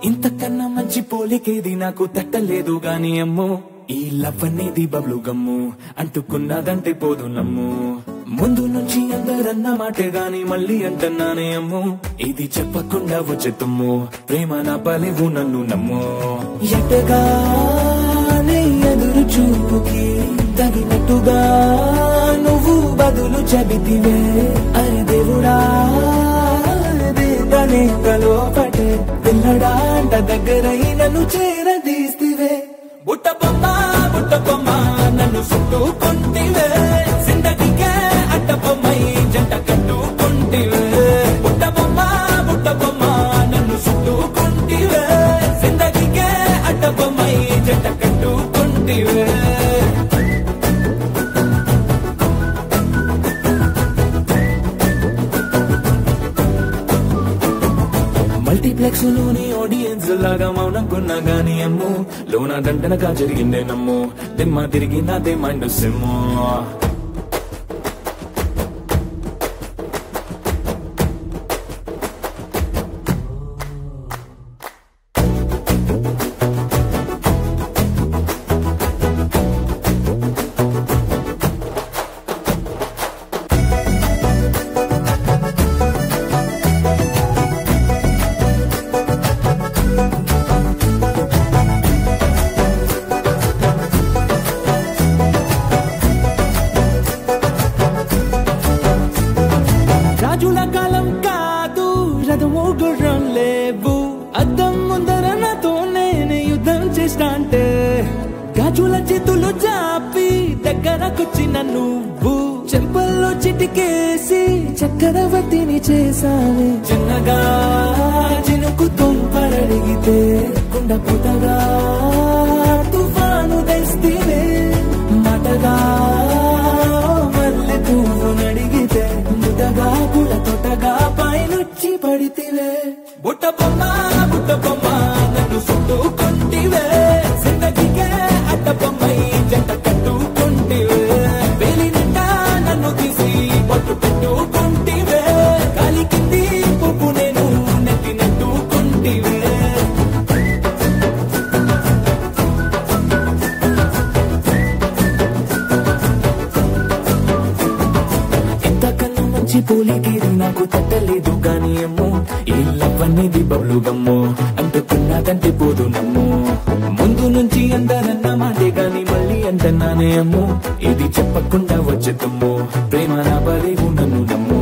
ఇంతకన్నా మంచి పోలికేది నాకు తట్టలేదు గాని అమ్మో ఈ లవ్ అనేది బబ్లు గమ్ము అంటుకున్నదంటే పోదు నమ్ము ముందు నుంచి అందరన్న మాటే గాని మళ్ళీ అంటున్నానే అమ్ము ఇది చెప్పకుండా వచ్చే తుమ్ము ప్రేమ నా పలేవు నన్ను నమ్ము ఎటగానే ఎదురు చూపుకి తగినట్టుగా నువ్వు బదులు చెబితివే అరే దేవుడా దేవనేకలో పటే పిల్లడా అంట దగ్గరై నన్ను చేరదీస్తివే బుట్ట బొమ్మ నన్ను చుట్టుకుంటివే జిందగీకే అట్ట బొమ్మై జంట కట్టుకుంటివే బుట్ట బొమ్మ నన్ను చుట్టుకుంటివే జిందగీకే అట్ట బొమ్మై జంట కట్టుకుంటివే మల్టీప్లెక్స్ లోని ఆడియన్స్ లాగా మౌనంకున్నా గాని అమ్ము లోన దండనగా జరిగిందే నమ్ము దిమ్మ తిరిగి నాదే మైండ్ సిమ్ము రాజుల కాలం కాదు రథమో గుర్రం లేవు అద్దం ముందర నాతో నేనే యుద్ధం చేస్తా అంటే గాజుల చేతులు చాపి దగ్గరకొచ్చిన నువ్వు చెంపల్లో చిటికేసి చక్రవర్తిని చేసావే చిన్నగా చినుకు తుంపరడిగితే కుండ పుటగా తుఫాను తెస్తివే మాటగా మల్లె పువ్వు నడిగితే ముదగా పుల తొటగా పైనొచ్చి పడితివే బుట్ట బొమ్మ నన్ను చుట్టుకుంటివే జిందగీకే అట్ట బొమ్మై జంట కట్టుకుంటివే వేలి నిండా నన్ను తీసి పట్టు పెట్టుకుంటివే కాలి కింది పువ్వు నేను నెత్తి నెట్టుకుంటివే ఇంతకన్నా మంచి పోలికేది నాకు తట్టలేదు గాని అమ్మో ఈ లవ్ అనేది బబ్లు గమ్ము అంటుకున్నదంటే పోదు నమ్ము ముందు నుంచి అందరన్న మాటే గాని మళ్ళీ అంటున్నానే అమ్ము ఇది చెప్పకుండా వచ్చే తుమ్ము ప్రేమ నా పలేవు నన్ను నమ్ము